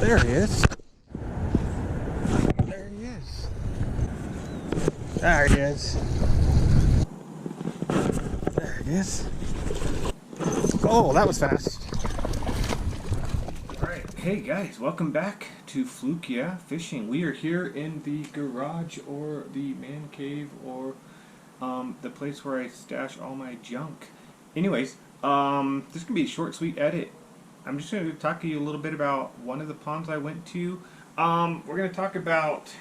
There he is. There he is. There he is. There he is. Oh, that was fast. Alright, hey guys, welcome back to Fluke Yeah Fishing. We are here in the garage or the man cave or the place where I stash all my junk. Anyways, this is going to be a short, sweet edit. I'm just going to talk to you a little bit about one of the ponds I went to. We're going to talk about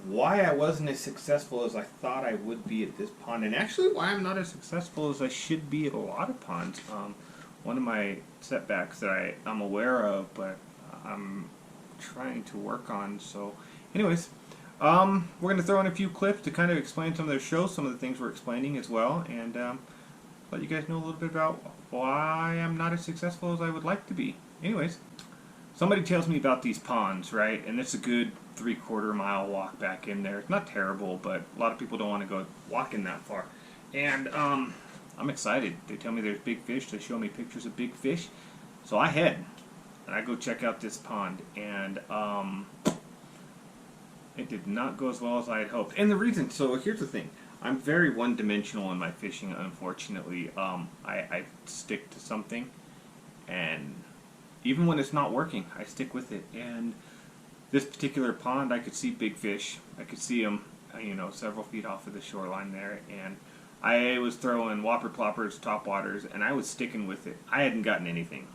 why I wasn't as successful as I thought I would be at this pond, and actually why I'm not as successful as I should be at a lot of ponds. One of my setbacks that I'm aware of, but I'm trying to work on. So, anyways, we're going to throw in a few clips to kind of explain some of the shows, some of the things we're explaining as well, and let you guys know a little bit about why I'm not as successful as I would like to be. Anyways, somebody tells me about these ponds, right? And it's a good 3/4 mile walk back in there. It's not terrible, but a lot of people don't want to go walking that far. And I'm excited. They tell me there's big fish. They show me pictures of big fish. So I head and I go check out this pond. And it did not go as well as I had hoped. And the reason, so here's the thing. I'm very one-dimensional in my fishing, unfortunately. I stick to something, and even when it's not working, I stick with it. And this particular pond, I could see big fish. I could see them, several feet off of the shoreline there. And I was throwing whopper ploppers, topwaters, and I was sticking with it. I hadn't gotten anything.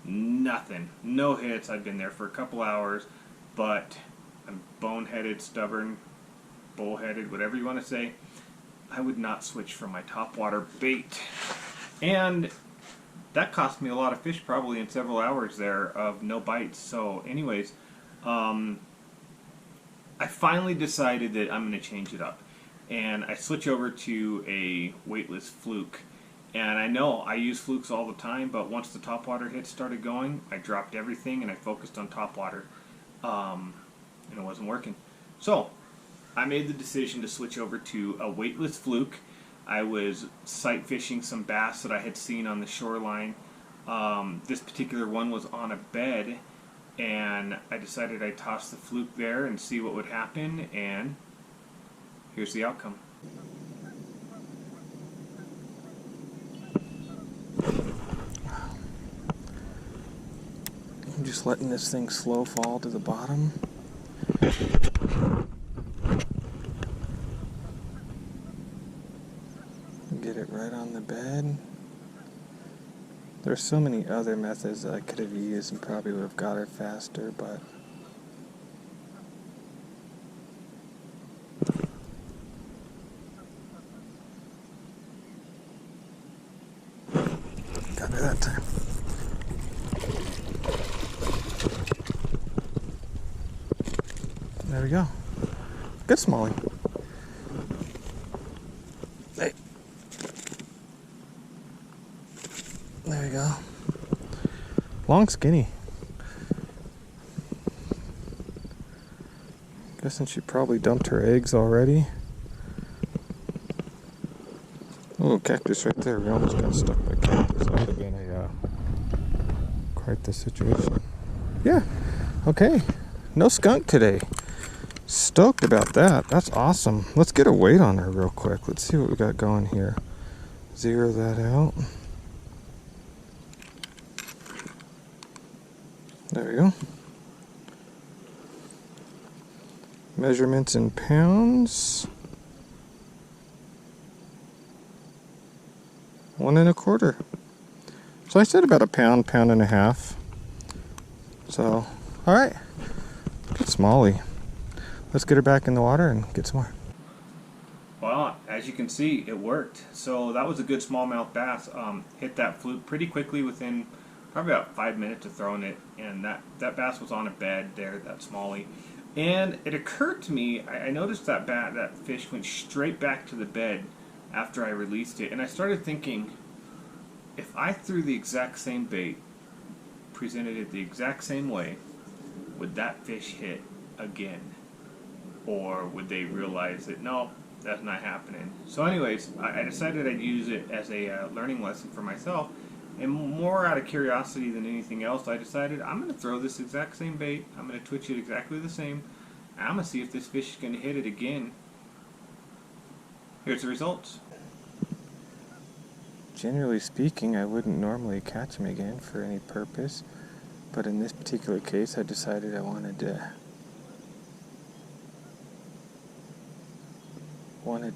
Nothing. No hits. I'd been there for a couple hours, but I'm boneheaded, stubborn, bullheaded, whatever you want to say. I would not switch from my topwater bait. And that cost me a lot of fish, probably in several hours there of no bites. So anyways, I finally decided that I'm going to change it up. And I switch over to a weightless fluke. And I know I use flukes all the time, but once the topwater hits started going, I dropped everything and I focused on topwater. And it wasn't working. So I made the decision to switch over to a weightless fluke. I was sight fishing some bass that I had seen on the shoreline. This particular one was on a bed, and I decided I'd toss the fluke there and see what would happen, and here's the outcome. I'm just letting this thing slow fall to the bottom. Get it right on the bed. There's so many other methods that I could have used and probably would have got her faster, but got her that time. There we go. Good smallie. Hey. There we go. Long skinny. Guessing she probably dumped her eggs already. Oh, cactus right there. We almost got stuck by cactus. That would have been quite the situation. Yeah. Okay. No skunk today. Stoked about that. That's awesome. Let's get a weight on her real quick. Let's see what we got going here. Zero that out. There we go. Measurements in pounds. 1 1/4. So I said about a pound, pound and a half. So, alright. Good smallie. Let's get her back in the water and get some more. Well, as you can see, it worked. So that was a good smallmouth bass. Hit that fluke pretty quickly within probably about 5 minutes of throwing it, and that bass was on a bed there, that smallie. And it occurred to me, I noticed that fish went straight back to the bed after I released it, and I started thinking, if I threw the exact same bait, presented it the exact same way, would that fish hit again? Or would they realize that, no, that's not happening? So anyways, I decided I'd use it as a learning lesson for myself, And more out of curiosity than anything else, I decided I'm going to throw this exact same bait. I'm going to twitch it exactly the same. I'm going to see if this fish is going to hit it again. Here's the results. Generally speaking, I wouldn't normally catch him again for any purpose, but in this particular case, I decided I wanted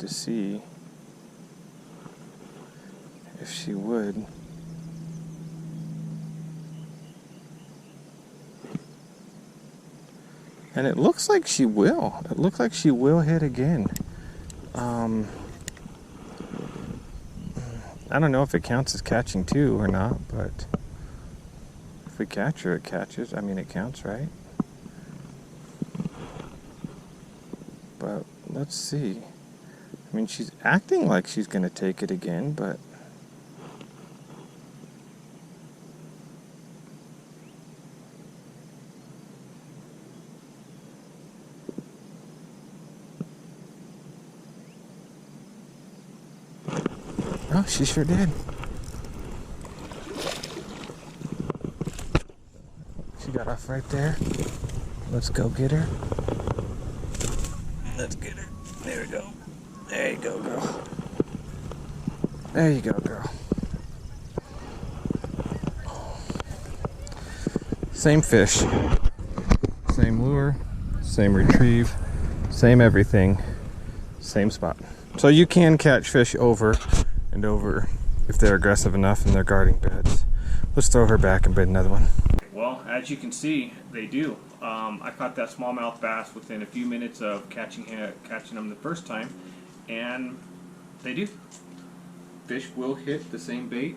to see if she would. And it looks like she will. It looks like she will hit again. I don't know if it counts as catching too or not, but if we catch her, it catches. I mean, it counts, right? But let's see. I mean, she's acting like she's going to take it again, but oh, she sure did. She got off right there. Let's go get her. Let's get her. There we go. There you go, girl. There you go, girl. Same fish. Same lure. Same retrieve. Same everything. Same spot. So you can catch fish over and over if they're aggressive enough and they're guarding beds. Let's throw her back and bait another one. Well, as you can see, they do. I caught that smallmouth bass within a few minutes of catching them the first time, and they do. Fish will hit the same bait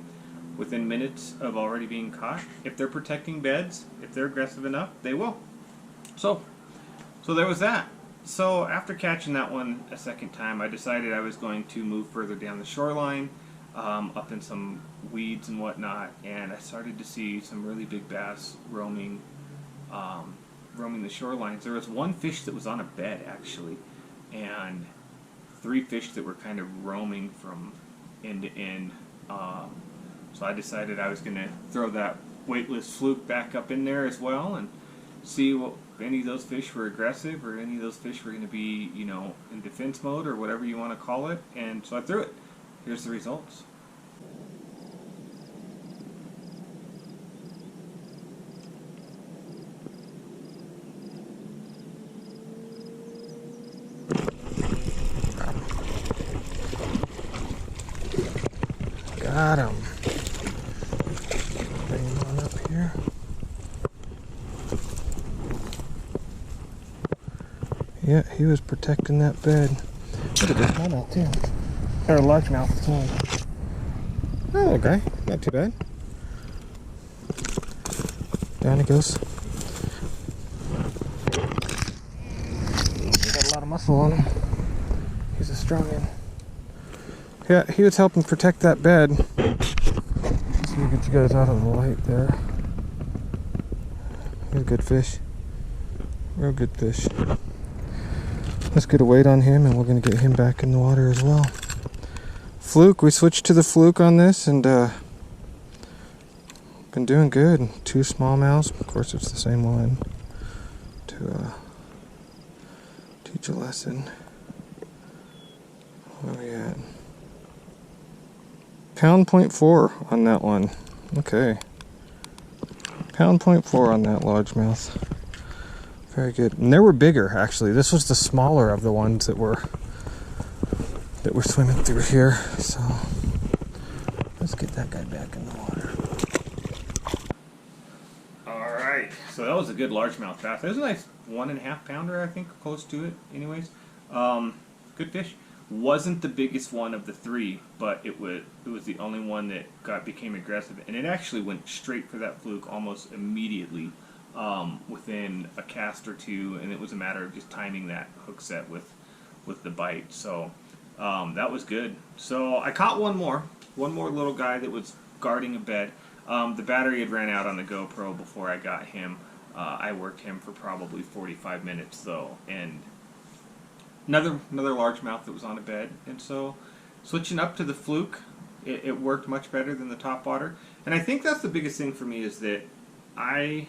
within minutes of already being caught. If they're protecting beds, if they're aggressive enough, they will. So there was that. So after catching that one a second time, I decided I was going to move further down the shoreline, up in some weeds and whatnot, and I started to see some really big bass roaming the shorelines. There was one fish that was on a bed actually, and 3 fish that were kind of roaming from end to end. So I decided I was going to throw that weightless fluke back up in there as well and see what if any of those fish were aggressive or any of those fish were going to be, you know, in defense mode or whatever you want to call it. And so I threw it. Here's the results. Got him. Bring him on up here. Yeah, he was protecting that bed. Look at this smallmouth too. Or a largemouth too. Oh, okay, not too bad. Down he goes. He's got a lot of muscle on him. He's a strong one. Yeah, he was helping protect that bed. Let's see, get you guys out of the light there. He's a good fish. Real good fish. Let's get a weight on him and we're going to get him back in the water as well. Fluke, we switched to the fluke on this and been doing good. 2 smallmouths, of course it's the same one, to teach a lesson. Where are we at? Pound 0.4 on that one. Okay. Pound 0.4 on that largemouth. Very good. And they were bigger actually. This was the smaller of the ones that were swimming through here. So let's get that guy back in the water. Alright, so that was a good largemouth bass. It was a nice 1.5 pounder, I think, close to it anyways. Good fish. Wasn't the biggest one of the 3, but it was the only one that became aggressive, and it actually went straight for that fluke almost immediately, within a cast or 2, and it was a matter of just timing that hook set with the bite. So that was good. So I caught one more little guy that was guarding a bed. The battery had ran out on the GoPro before I got him. I worked him for probably 45 minutes though, and another largemouth that was on a bed. And so switching up to the fluke, it worked much better than the topwater. And I think that's the biggest thing for me is that I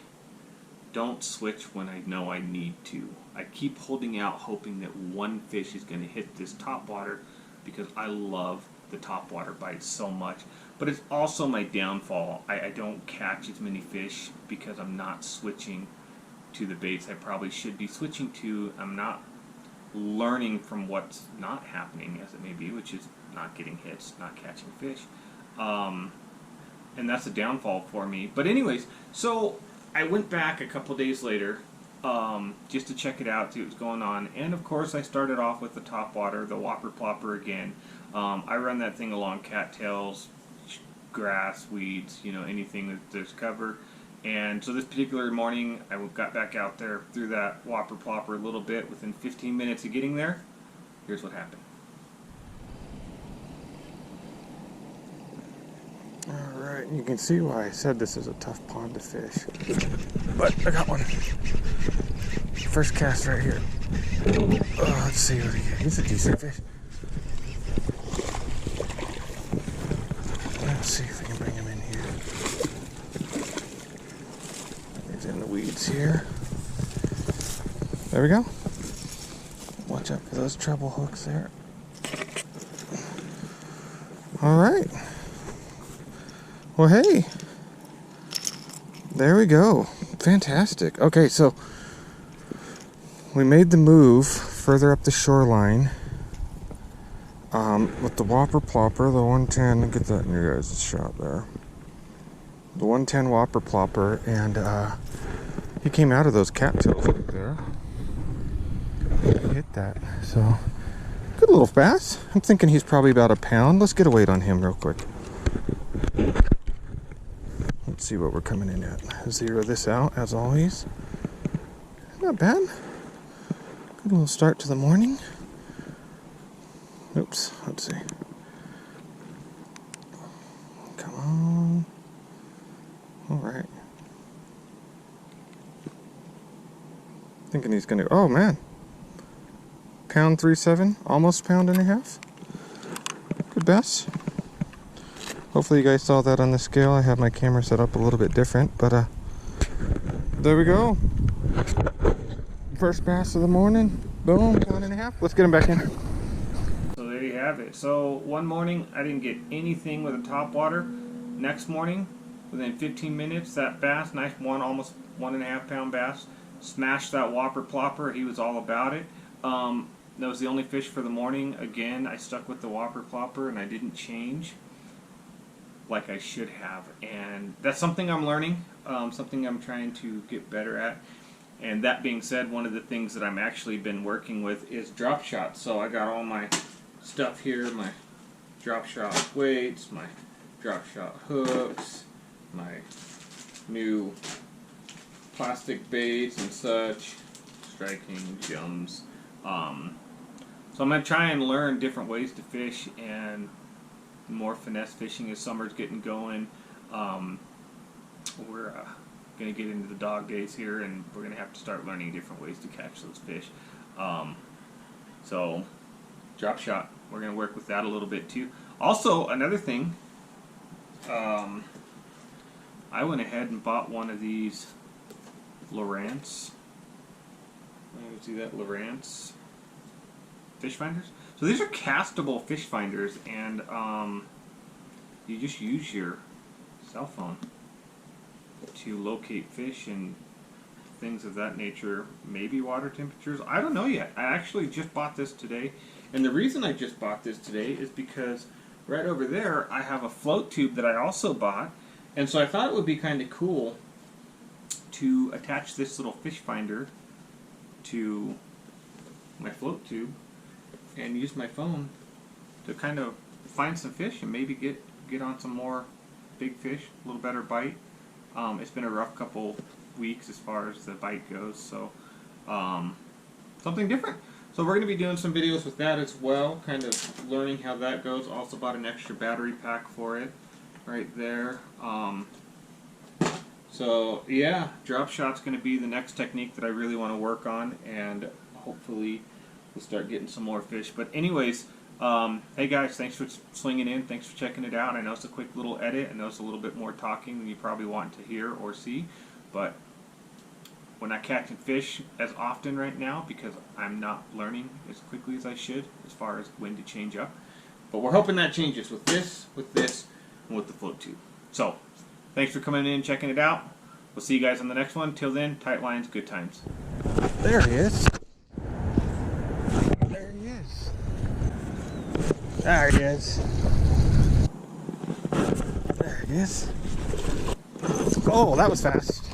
don't switch when I know I need to. I keep holding out hoping that one fish is going to hit this top water because I love the top water bites so much. But it's also my downfall. I don't catch as many fish because I'm not switching to the baits I probably should be switching to. I'm not learning from what's not happening, as it may be, which is not getting hits, not catching fish. And that's a downfall for me. But anyways, so I went back a couple days later just to check it out, see what was going on. And of course, I started off with the top water, the Whopper Plopper again. I run that thing along cattails, grass, weeds, you know, anything that there's cover. And so this particular morning, I got back out there, threw that Whopper Plopper a little bit. Within 15 minutes of getting there, here's what happened. Alright, you can see why I said this is a tough pond to fish. But I got one. First cast right here. Let's see what he gets. He's a decent fish. Let's see if we can bring him in here. He's in the weeds here. There we go. Watch out for those treble hooks there. Alright. Well, hey, there we go. Fantastic. Okay, so we made the move further up the shoreline with the Whopper Plopper, the 110. Get that in your guys' shot there. The 110 Whopper Plopper, and he came out of those cattails right there. He hit that. So, good little bass. I'm thinking he's probably about a pound. Let's get a weight on him real quick. Let's see what we're coming in at. Zero this out, as always. Not bad. Good little start to the morning. Oops, let's see. Come on. Alright. Thinking he's gonna, oh man. Pound 3.7, almost pound and a half. Good bass. Hopefully you guys saw that on the scale. I have my camera set up a little bit different, but there we go. First bass of the morning. Boom, pound and a half. Let's get him back in. So there you have it. So one morning I didn't get anything with a top water. Next morning, within 15 minutes, that bass, nice one, almost 1.5 pound bass, smashed that Whopper Plopper. He was all about it. That was the only fish for the morning. Again, I stuck with the Whopper Plopper and I didn't change like I should have, and that's something I'm learning, something I'm trying to get better at. And that being said, one of the things that I'm actually been working with is drop shots. So I got all my stuff here, my drop shot weights, my drop shot hooks, my new plastic baits and such, striking, jumps. So I'm going to try and learn different ways to fish and more finesse fishing as summer's getting going. We're going to get into the dog days here, and we're going to have to start learning different ways to catch those fish. So, drop shot. We're going to work with that a little bit too. Also, another thing, I went ahead and bought one of these Lowrance. You see that? Lowrance fish finders. So these are castable fish finders, and you just use your cell phone to locate fish and things of that nature, maybe water temperatures. I don't know yet. I actually just bought this today, and the reason I just bought this today is because right over there I have a float tube that I also bought, and so I thought it would be kind of cool to attach this little fish finder to my float tube and use my phone to kind of find some fish and maybe get on some more big fish, a little better bite. It's been a rough couple weeks as far as the bite goes, so something different. So we're going to be doing some videos with that as well, kind of learning how that goes. Also bought an extra battery pack for it right there. So yeah, drop shot's going to be the next technique that I really want to work on, and hopefully we'll start getting some more fish. But anyways, Hey guys, thanks for swinging in. Thanks for checking it out. I know it's a quick little edit. I know it's a little bit more talking than you probably want to hear or see, but we're not catching fish as often right now because I'm not learning as quickly as I should as far as when to change up. But we're hoping that changes with this, and with the float tube. So, thanks for coming in, checking it out. We'll see you guys on the next one. Till then, tight lines, good times. There he is. There he is. There he is. There he is. Oh, that was fast.